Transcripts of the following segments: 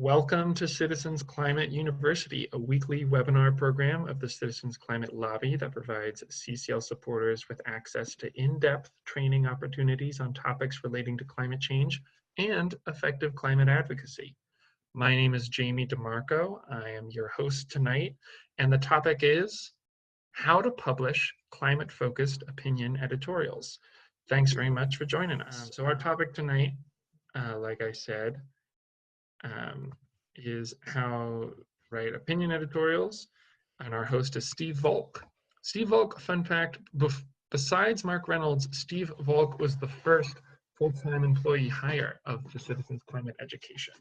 Welcome to Citizens Climate University, a weekly webinar program of the Citizens Climate Lobby that provides CCL supporters with access to in-depth training opportunities on topics relating to climate change and effective climate advocacy. My name is Jamie DeMarco. I am your host tonight, and the topic is how to publish climate-focused opinion editorials. Thanks very much for joining us. So our topic tonight, like I said, is how to write opinion editorials, and our host is Steve Valk. Steve Valk, fun fact, besides Mark Reynolds, Steve Valk was the first full-time employee hire of the Citizens Climate Education.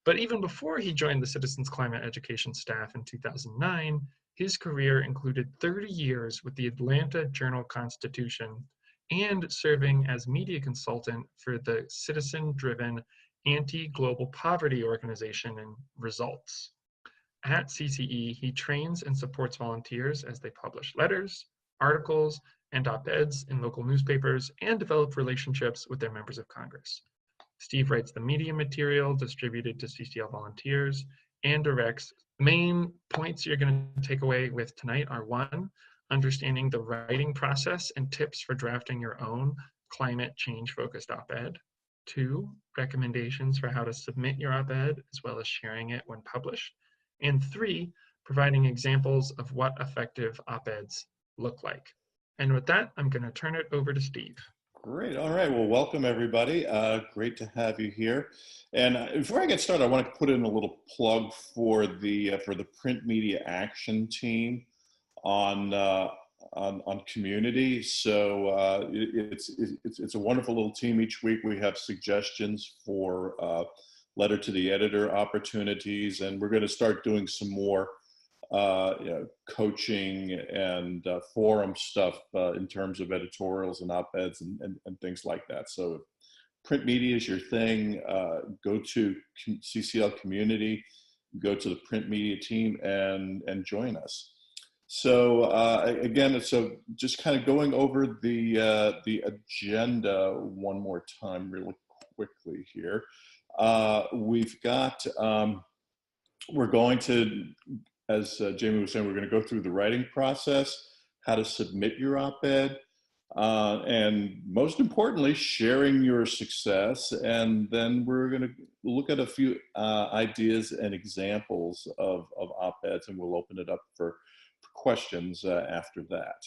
But even before he joined the Citizens Climate Education staff in 2009, his career included 30 years with the Atlanta Journal-Constitution and serving as media consultant for the citizen-driven anti-global poverty organization and Results. At CCE, he trains and supports volunteers as they publish letters, articles, and op-eds in local newspapers and develop relationships with their members of Congress. Steve writes the media material distributed to CCL volunteers and directs. The main points you're going to take away with tonight are: 1, understanding the writing process and tips for drafting your own climate change focused op-ed. 2, recommendations for how to submit your op-ed as well as sharing it when published. And 3, providing examples of what effective op-eds look like. And with that, I'm going to turn it over to Steve. Great. All right. Well, welcome everybody. Great to have you here. And before I get started, I want to put in a little plug for the print media action team on community. So it's a wonderful little team. Each week we have suggestions for letter to the editor opportunities, and we're going to start doing some more coaching and forum stuff in terms of editorials and op-eds and things like that. So if print media is your thing, go to CCL community, go to the print media team and join us. So again, so just kind of going over the agenda one more time really quickly here. We've got, we're going to, as Jamie was saying, we're going to go through the writing process, how to submit your op-ed, and most importantly, sharing your success. And then we're going to look at a few ideas and examples of op-eds, and we'll open it up for questions after that.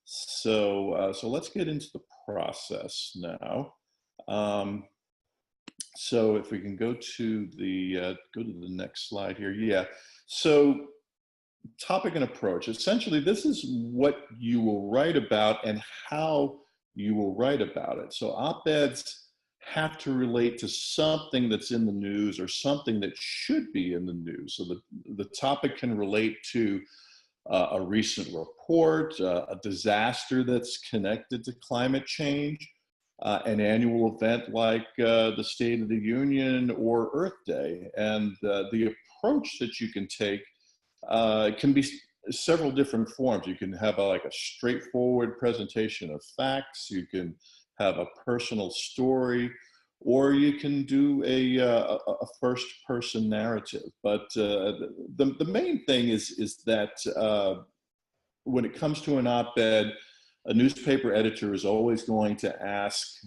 So let's get into the process now. So if we can go to the next slide here. Yeah. So topic and approach. Essentially, this is what you will write about and how you will write about it. So op-eds have to relate to something that's in the news or something that should be in the news. So the topic can relate to a recent report, a disaster that's connected to climate change, an annual event like the State of the Union or Earth Day. And the approach that you can take can be several different forms. You can have a straightforward presentation of facts, you can have a personal story, or you can do a first-person narrative. But the main thing is that when it comes to an op-ed, a newspaper editor is always going to ask,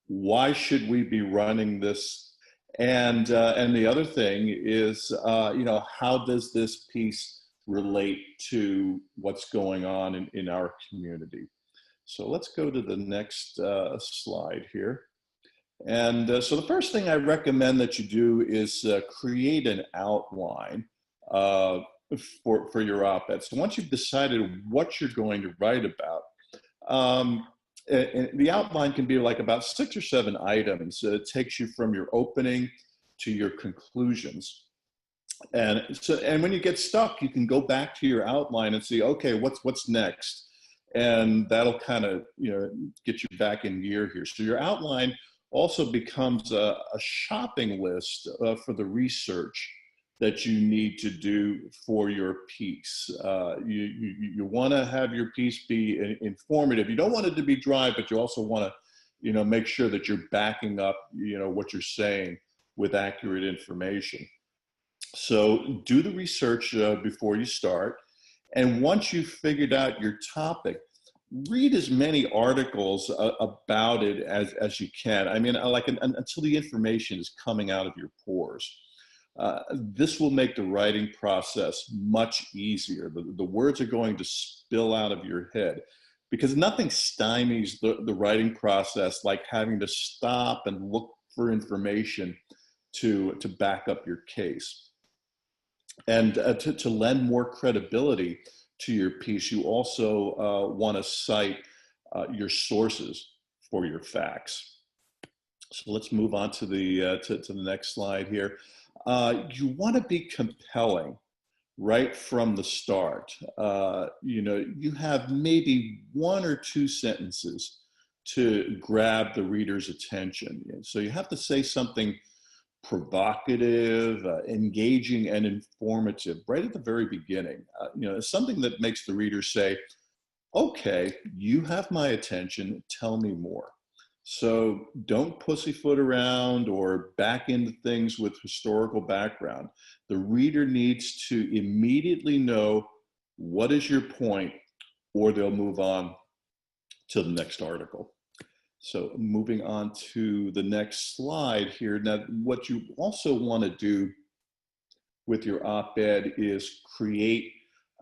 why should we be running this? And the other thing is, how does this piece relate to what's going on in our community? So let's go to the next slide here. And so the first thing I recommend that you do is create an outline for your op-ed. So once you've decided what you're going to write about, the outline can be like about 6 or 7 items. It takes you from your opening to your conclusions. And when you get stuck, you can go back to your outline and see, okay, what's next? And that'll kind of get you back in gear here. So your outline also becomes a shopping list for the research that you need to do for your piece. You want to have your piece be informative. You don't want it to be dry, but you also want to, make sure that you're backing up, what you're saying with accurate information. So do the research before you start. And once you've figured out your topic, read as many articles about it as you can. I mean, until the information is coming out of your pores. This will make the writing process much easier. The words are going to spill out of your head, because nothing stymies the writing process like having to stop and look for information to back up your case. And to lend more credibility to your piece, you also want to cite your sources for your facts. So let's move on to the next slide here. You want to be compelling right from the start. You have maybe one or two sentences to grab the reader's attention. So you have to say something provocative, engaging, and informative right at the very beginning. Something that makes the reader say, okay, you have my attention, tell me more. So don't pussyfoot around or back into things with historical background. The reader needs to immediately know what is your point, or they'll move on to the next article. So moving on to the next slide here. Now, what you also want to do with your op-ed is create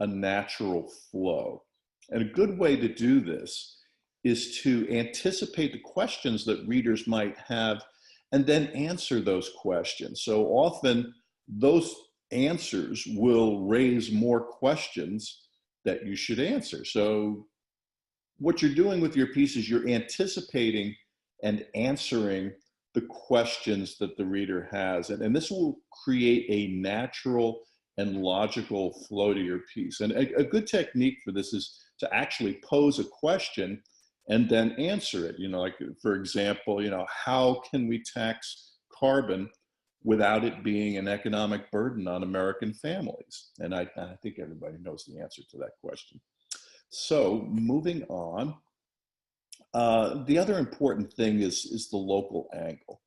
a natural flow. And a good way to do this is to anticipate the questions that readers might have and then answer those questions. So often those answers will raise more questions that you should answer. So what you're doing with your piece is you're anticipating and answering the questions that the reader has. And this will create a natural and logical flow to your piece. And a good technique for this is to actually pose a question and then answer it. Like, for example, how can we tax carbon without it being an economic burden on American families? And I think everybody knows the answer to that question. So moving on, the other important thing is the local angle.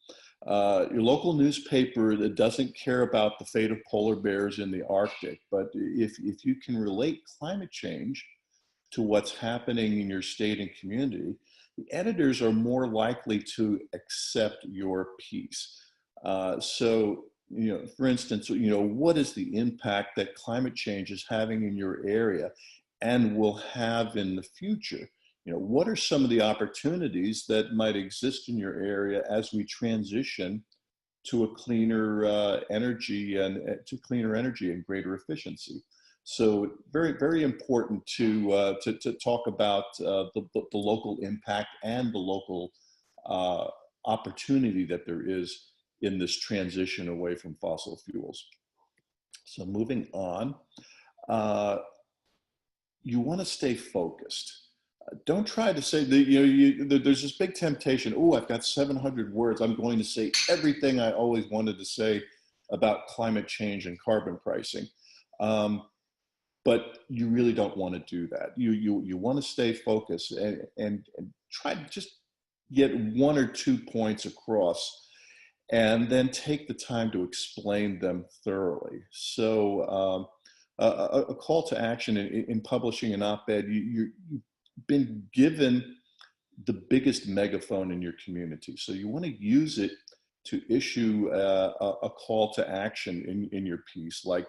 Your local newspaper that doesn't care about the fate of polar bears in the Arctic, but if you can relate climate change to what's happening in your state and community, the editors are more likely to accept your piece. So, for instance, what is the impact that climate change is having in your area and will have in the future? What are some of the opportunities that might exist in your area as we transition to a cleaner energy and greater efficiency? So very, very important to talk about the local impact and the local opportunity that there is in this transition away from fossil fuels. So moving on, you want to stay focused. Don't try to say that, there's this big temptation. Oh, I've got 700 words. I'm going to say everything I always wanted to say about climate change and carbon pricing. But you really don't want to do that. You want to stay focused and try to just get one or 2 points across, and then take the time to explain them thoroughly. So a call to action in publishing an op-ed, you've been given the biggest megaphone in your community. So you want to use it to issue a call to action in your piece, like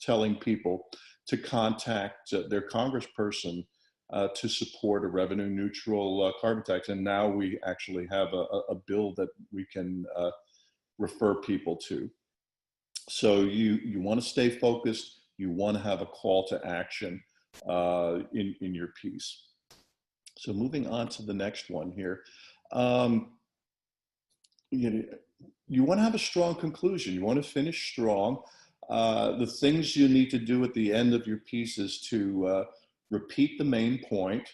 telling people to contact their congressperson to support a revenue neutral carbon tax. And now we actually have a bill that we can refer people to. So you want to stay focused. You want to have a call to action in your piece. So moving on to the next one here. You want to have a strong conclusion. You want to finish strong. The things you need to do at the end of your piece is to repeat the main point,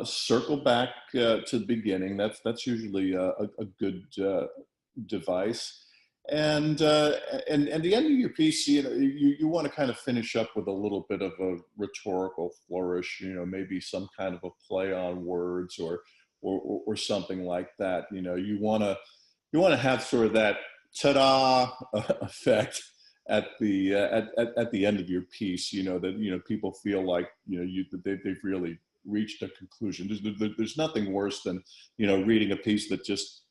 circle back to the beginning. That's usually a good device. And the end of your piece, you want to kind of finish up with a little bit of a rhetorical flourish. Maybe some kind of a play on words or something like that. You want to you want to have sort of that ta-da effect at the at the end of your piece, that people feel like they've really reached a conclusion. There's nothing worse than reading a piece that just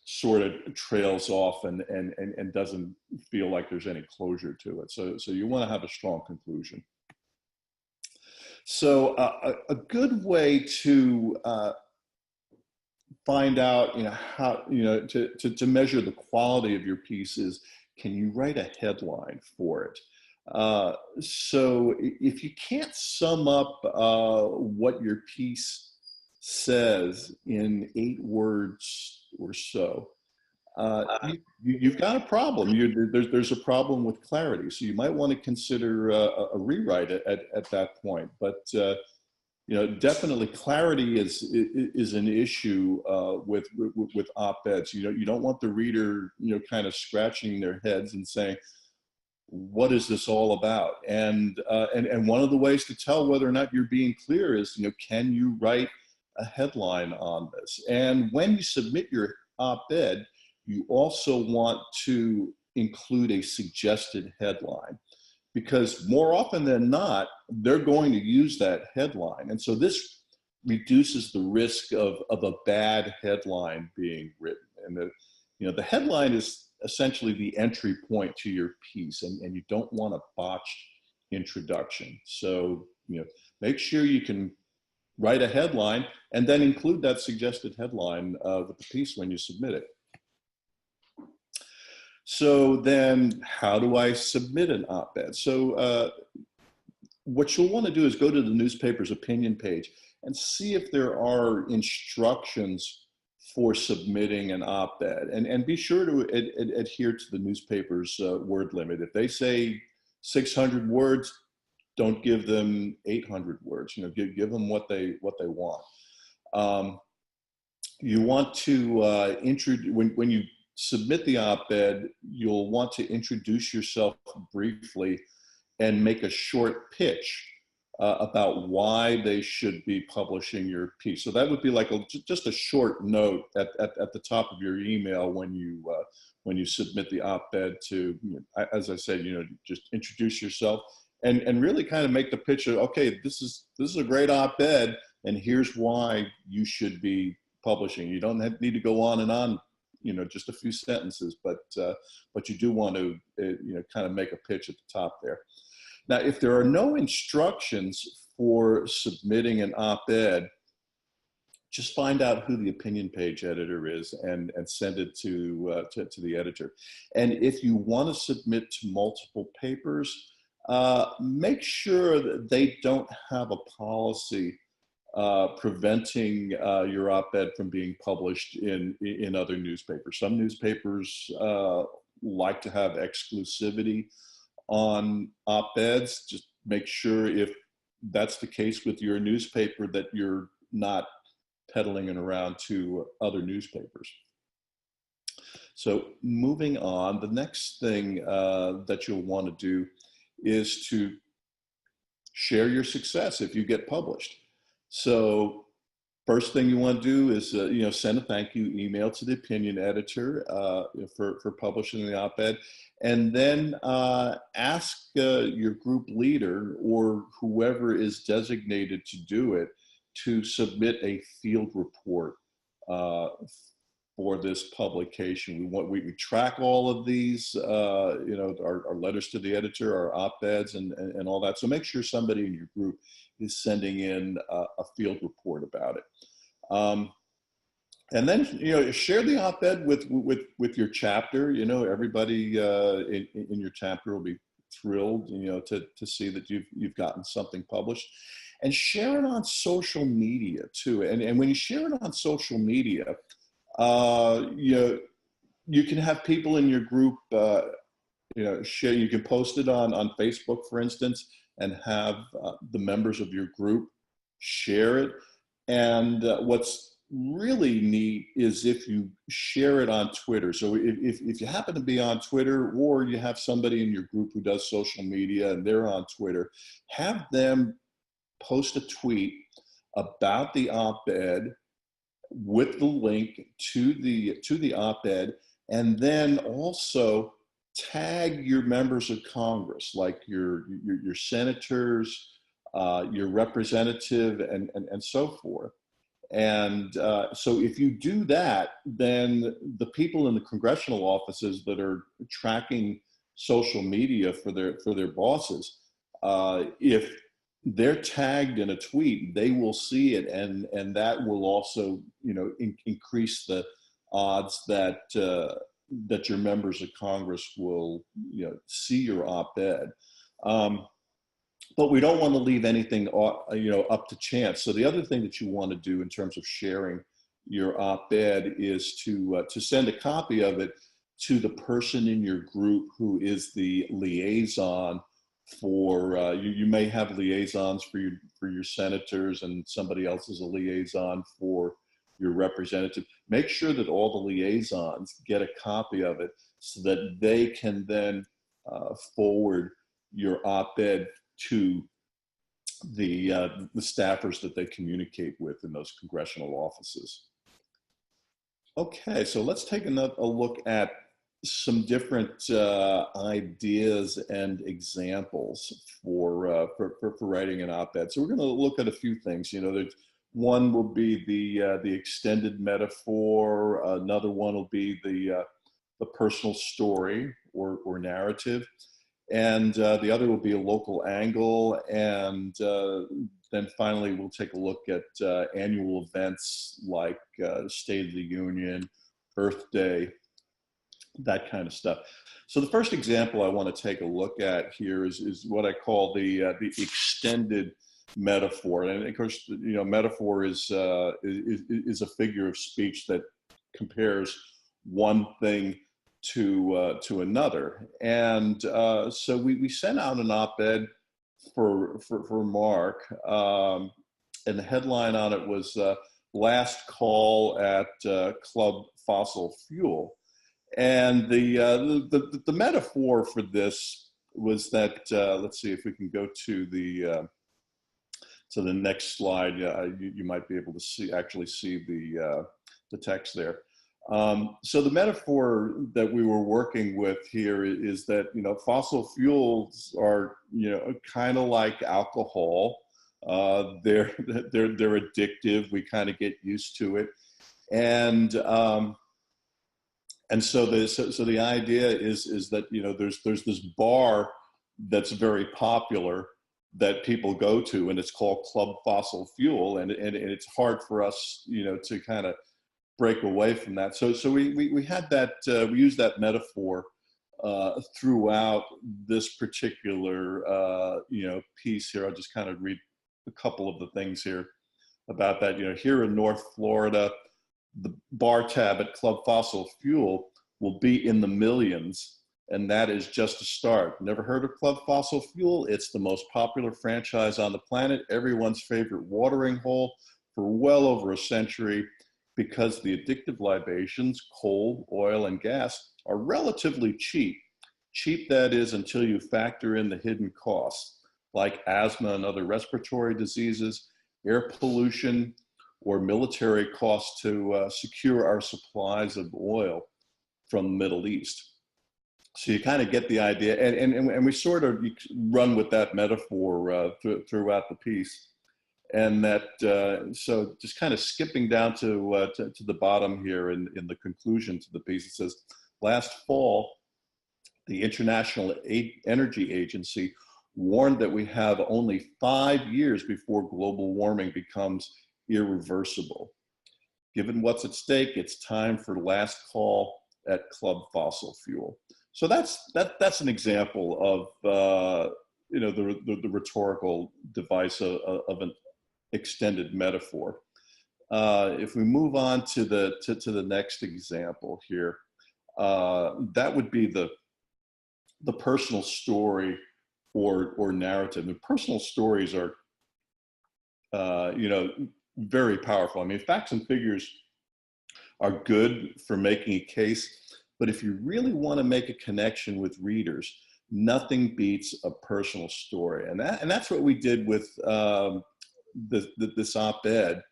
sort of trails off and doesn't feel like there's any closure to it. So you want to have a strong conclusion. So a good way to find out how to measure the quality of your piece is, can you write a headline for it? So if you can't sum up what your piece says in 8 words or so, you've got a problem. There's a problem with clarity. So you might want to consider a rewrite at that point. But definitely clarity is an issue with op-eds. You don't want the reader kind of scratching their heads and saying, what is this all about? And one of the ways to tell whether or not you're being clear is, can you write a headline on this? And when you submit your op-ed, you also want to include a suggested headline, because more often than not, they're going to use that headline. And so this reduces the risk of a bad headline being written. And the headline is essentially the entry point to your piece, and you don't want a botched introduction. So, make sure you can write a headline and then include that suggested headline with the piece when you submit it. So then how do I submit an op-ed? So what you'll want to do is go to the newspaper's opinion page and see if there are instructions for submitting an op-ed, and be sure to adhere to the newspaper's word limit. If they say 600 words, don't give them 800 words. Give them what they want. You want to introduce, when you submit the op-ed, you'll want to introduce yourself briefly and make a short pitch about why they should be publishing your piece. So that would be like just a short note at the top of your email when you submit the op-ed to, as I said, just introduce yourself and really kind of make the pitch of, okay, this is a great op-ed, and here's why you should be publishing. You don't need to go on and on, just a few sentences, but you do want to, kind of make a pitch at the top there. Now, if there are no instructions for submitting an op-ed, just find out who the opinion page editor is and send it to the editor. And if you want to submit to multiple papers, make sure that they don't have a policy preventing your op-ed from being published in other newspapers. Some newspapers like to have exclusivity on op-eds. Just make sure, if that's the case with your newspaper, that you're not peddling it around to other newspapers. So moving on, the next thing that you'll want to do is to share your success if you get published. So first thing you want to do is send a thank you email to the opinion editor for publishing the op-ed, and then ask your group leader or whoever is designated to do it to submit a field report for this publication. We track all of these, our letters to the editor, our op-eds, and all that. So make sure somebody in your group is sending in a field report about it. And then, share the op-ed with your chapter. Everybody in your chapter will be thrilled, to see that you've gotten something published. And share it on social media too. And when you share it on social media, you can have people in your group, share. You can post it on Facebook, for instance, and have the members of your group share it. And what's really neat is if you share it on Twitter. So if you happen to be on Twitter, or you have somebody in your group who does social media and they're on Twitter, have them post a tweet about the op-ed with the link to the op-ed, and then also tag your members of Congress, like your senators, your representative, and so forth. And so if you do that, then the people in the congressional offices that are tracking social media for their bosses, if they're tagged in a tweet, they will see it, and that will also, you know, increase the odds that that your members of Congress will, you know, see your op-ed. But we don't want to leave anything, you know, up to chance. So the other thing that you want to do in terms of sharing your op-ed is to send a copy of it to the person in your group who is the liaison for, you may have liaisons for your senators, and somebody else is a liaison for your representative. Make sure that all the liaisons get a copy of it so that they can then forward your op-ed to the staffers that they communicate with in those congressional offices. Okay, so let's take a look at some different ideas and examples for writing an op-ed. So we're going to look at a few things. You know, one will be the extended metaphor. Another one will be the personal story or narrative. And the other will be a local angle. And then finally, we'll take a look at annual events like State of the Union, Earth Day, that kind of stuff. So the first example I want to take a look at here is what I call the extended metaphor. And of course, you know, metaphor is a figure of speech that compares one thing to another. And so we sent out an op-ed for Mark, and the headline on it was "Last Call at Club Fossil Fuel." And the metaphor for this was that, let's see if we can go to the next slide. You might be able to actually see the text there. So the metaphor that we were working with here is that, you know, fossil fuels are, you know, kind of like alcohol. They're addictive. We kind of get used to it, and so the idea is that, you know, there's this bar that's very popular that people go to, and it's called Club Fossil Fuel, and it's hard for us, you know, to kind of break away from that. So we had that, we used that metaphor throughout this particular you know, piece here. I'll just kind of read a couple of the things here about that. You know, here in North Florida, the bar tab at Club Fossil Fuel will be in the millions, and that is just a start. Never heard of Club Fossil Fuel? It's the most popular franchise on the planet, everyone's favorite watering hole for well over a century, because the addictive libations, coal, oil, and gas, are relatively cheap. Cheap, that is, until you factor in the hidden costs, like asthma and other respiratory diseases, air pollution, or military costs to secure our supplies of oil from the Middle East. So you kind of get the idea, and we sort of run with that metaphor throughout the piece. And that, so just kind of skipping down to the bottom here in the conclusion to the piece, it says, last fall, the International Energy Agency warned that we have only 5 years before global warming becomes irreversible. Given what's at stake, it's time for last call at Club Fossil Fuel. So that's an example of you know, the rhetorical device of an extended metaphor. If we move on to the next example here, that would be the personal story or narrative. And personal stories are, you know, very powerful. I mean, facts and figures are good for making a case, but if you really want to make a connection with readers, nothing beats a personal story. And that's what we did with this op-ed.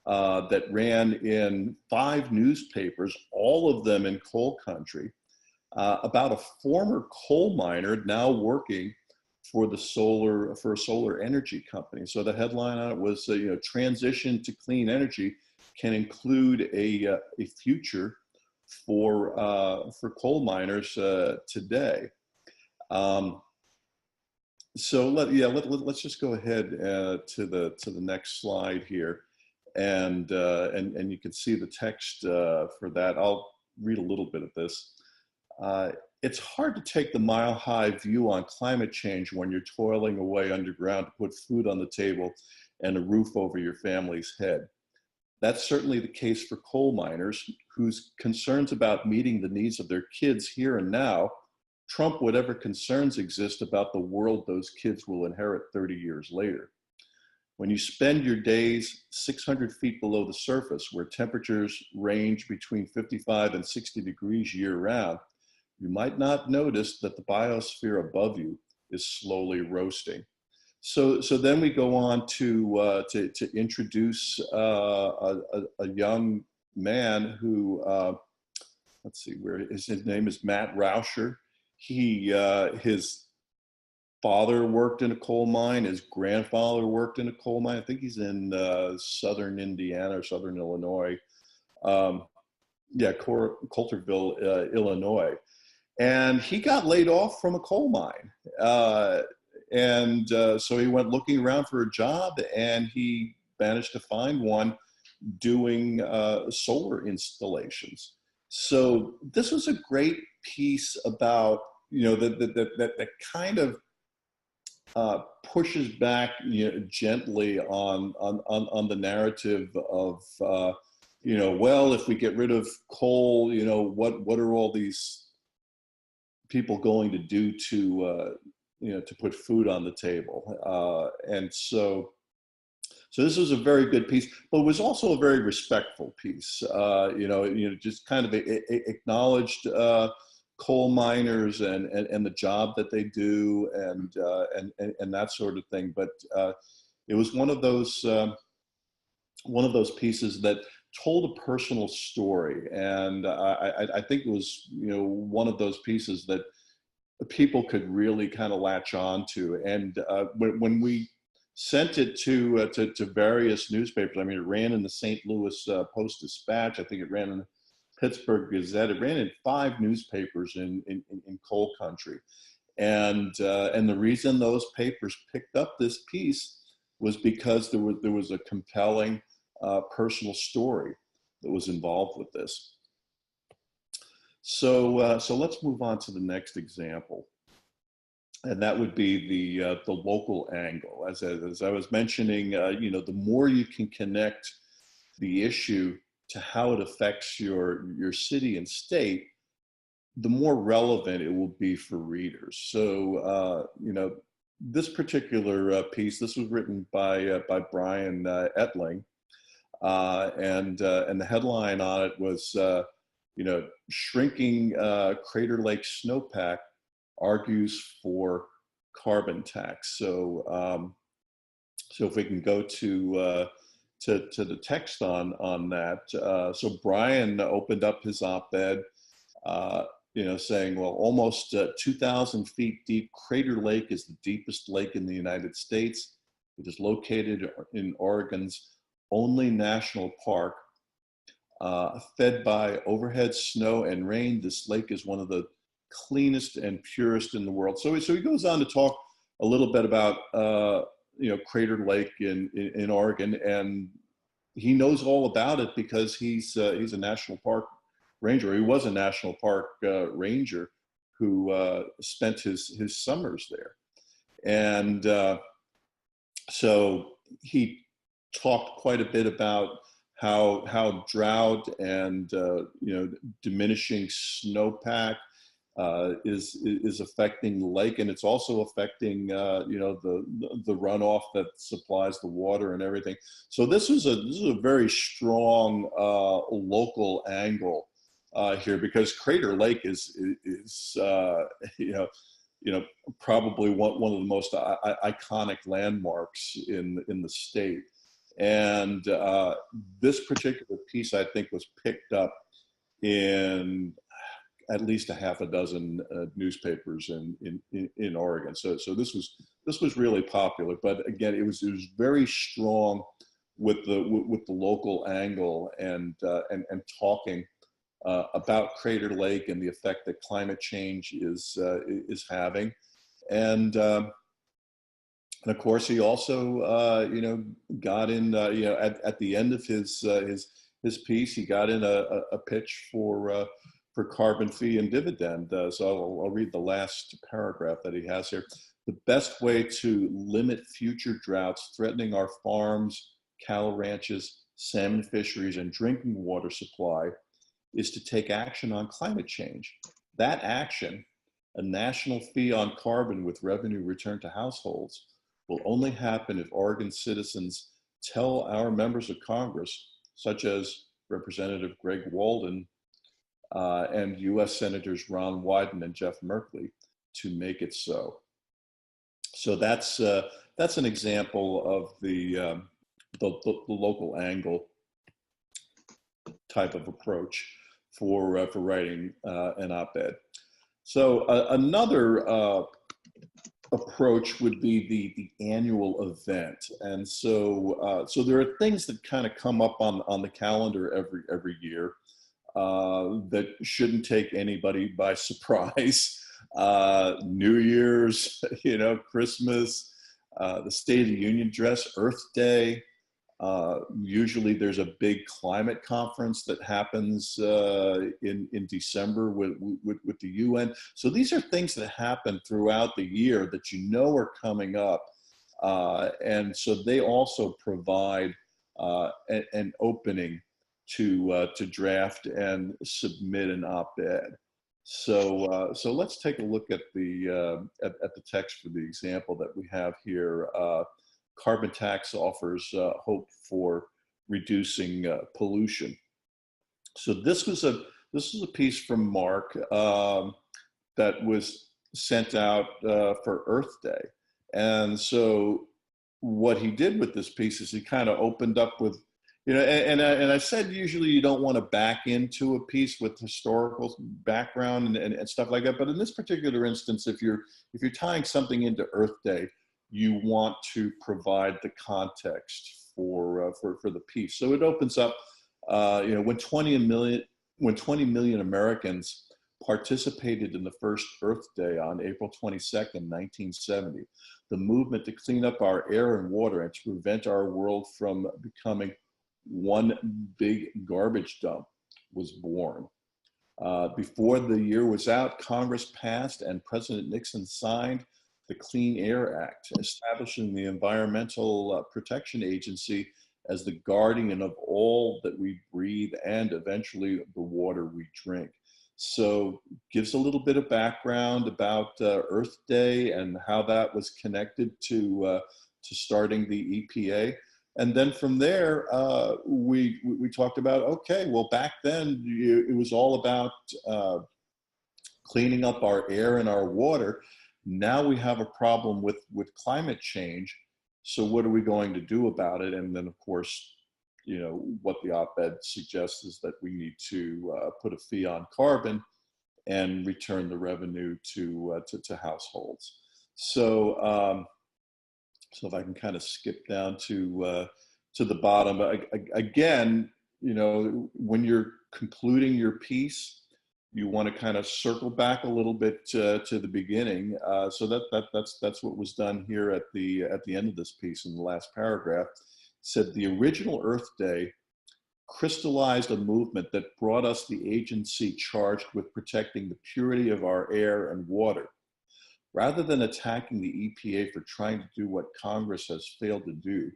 that ran in 5 newspapers, all of them in coal country, about a former coal miner now working for a solar energy company. So the headline on it was, transition to clean energy can include a future for coal miners today. So let's just go ahead to the next slide here, and you can see the text for that. I'll read a little bit of this. It's hard to take the mile-high view on climate change when you're toiling away underground to put food on the table and a roof over your family's head. That's certainly the case for coal miners whose concerns about meeting the needs of their kids here and now trump whatever concerns exist about the world those kids will inherit 30 years later. When you spend your days 600 feet below the surface, where temperatures range between 55 and 60 degrees year-round, you might not notice that the biosphere above you is slowly roasting. So then we go on to introduce a young man who, let's see, his name is Matt Rauscher. His father worked in a coal mine. His grandfather worked in a coal mine. I think he's in southern Indiana or southern Illinois. Coulterville, Illinois. And he got laid off from a coal mine. So he went looking around for a job, and he managed to find one doing solar installations. So this was a great piece about, that kind of pushes back, gently on the narrative of, well, if we get rid of coal, what are all these people going to do to put food on the table? And so this was a very good piece, but it was also a very respectful piece. Just kind of acknowledged coal miners and the job that they do and that sort of thing. But it was one of those pieces that told a personal story, and I think it was one of those pieces that people could really kind of latch on to. And when we sent it to various newspapers, I mean, it ran in the St. Louis Post-Dispatch. I think it ran in the Pittsburgh Gazette. It ran in 5 newspapers in coal country, and the reason those papers picked up this piece was because there was a compelling personal story that was involved with this. So let's move on to the next example, and that would be the local angle. As I was mentioning, the more you can connect the issue to how it affects your city and state, the more relevant it will be for readers. So this particular piece, this was written by Brian Etling. And the headline on it was, shrinking Crater Lake snowpack argues for carbon tax. So if we can go to the text on that. So Brian opened up his op-ed, saying, well, almost 2,000 feet deep, Crater Lake is the deepest lake in the United States. It is located in Oregon's only national park. Fed by overhead snow and rain, this lake is one of the cleanest and purest in the world. So he goes on to talk a little bit about Crater Lake in Oregon, and he knows all about it because he's a national park ranger. He was a national park ranger who spent his summers there, and so he talked quite a bit about how drought and diminishing snowpack is affecting the lake, and it's also affecting the runoff that supplies the water and everything. So this is a very strong local angle here, because Crater Lake is probably one of the most iconic landmarks in the state. And this particular piece, I think, was picked up in at least a half a dozen newspapers in Oregon. So this was really popular. But again, it was very strong with the local angle and talking about Crater Lake and the effect that climate change is having. And of course, he also, got in, at the end of his piece, he got in a pitch for carbon fee and dividend. So I'll read the last paragraph that he has here. The best way to limit future droughts threatening our farms, cattle ranches, salmon fisheries, and drinking water supply is to take action on climate change. That action, a national fee on carbon with revenue returned to households, will only happen if Oregon citizens tell our members of Congress, such as Representative Greg Walden and U.S. Senators Ron Wyden and Jeff Merkley, to make it so. So that's an example of the local angle type of approach for writing an op-ed. So another approach would be the annual event, and so there are things that kind of come up on the calendar every year that shouldn't take anybody by surprise. New Year's, Christmas, the State of the Union address, Earth Day. Usually there's a big climate conference that happens in December with the UN. So these are things that happen throughout the year that are coming up. And so they also provide an opening to draft and submit an op-ed. So let's take a look at the text for the example that we have here. Carbon tax offers hope for reducing pollution. So this was a piece from Mark that was sent out for Earth Day, and so what he did with this piece is he kind of opened up with, and I said usually you don't want to back into a piece with historical background and stuff like that, but in this particular instance, if you're tying something into Earth Day, you want to provide the context for the piece. So it opens up, when 20 million Americans participated in the first Earth Day on April 22nd, 1970, the movement to clean up our air and water and to prevent our world from becoming one big garbage dump was born. Before the year was out, Congress passed and President Nixon signed the Clean Air Act, establishing the Environmental Protection Agency as the guardian of all that we breathe and eventually the water we drink. So gives a little bit of background about Earth Day and how that was connected to starting the EPA. And then from there, we talked about, okay, well, back then it was all about cleaning up our air and our water. Now we have a problem with climate change. So what are we going to do about it? And then, of course, what the op-ed suggests is that we need to put a fee on carbon and return the revenue to households. So so if I can kind of skip down to the bottom, again, when you're concluding your piece, you want to kind of circle back a little bit to the beginning. So that's what was done here at the end of this piece in the last paragraph. It said the original Earth Day crystallized a movement that brought us the agency charged with protecting the purity of our air and water. Rather than attacking the EPA for trying to do what Congress has failed to do,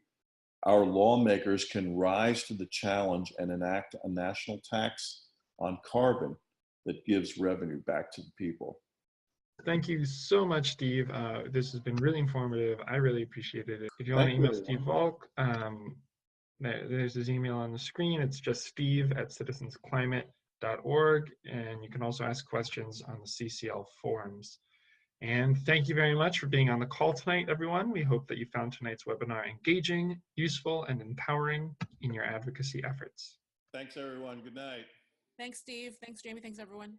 our lawmakers can rise to the challenge and enact a national tax on carbon that gives revenue back to the people. Thank you so much, Steve. This has been really informative. I really appreciated it. If you want to email Steve Valk, there's his email on the screen. It's just steve@citizensclimate.org. And you can also ask questions on the CCL forums. And thank you very much for being on the call tonight, everyone. We hope that you found tonight's webinar engaging, useful, and empowering in your advocacy efforts. Thanks, everyone. Good night. Thanks, Steve. Thanks, Jamie. Thanks, everyone.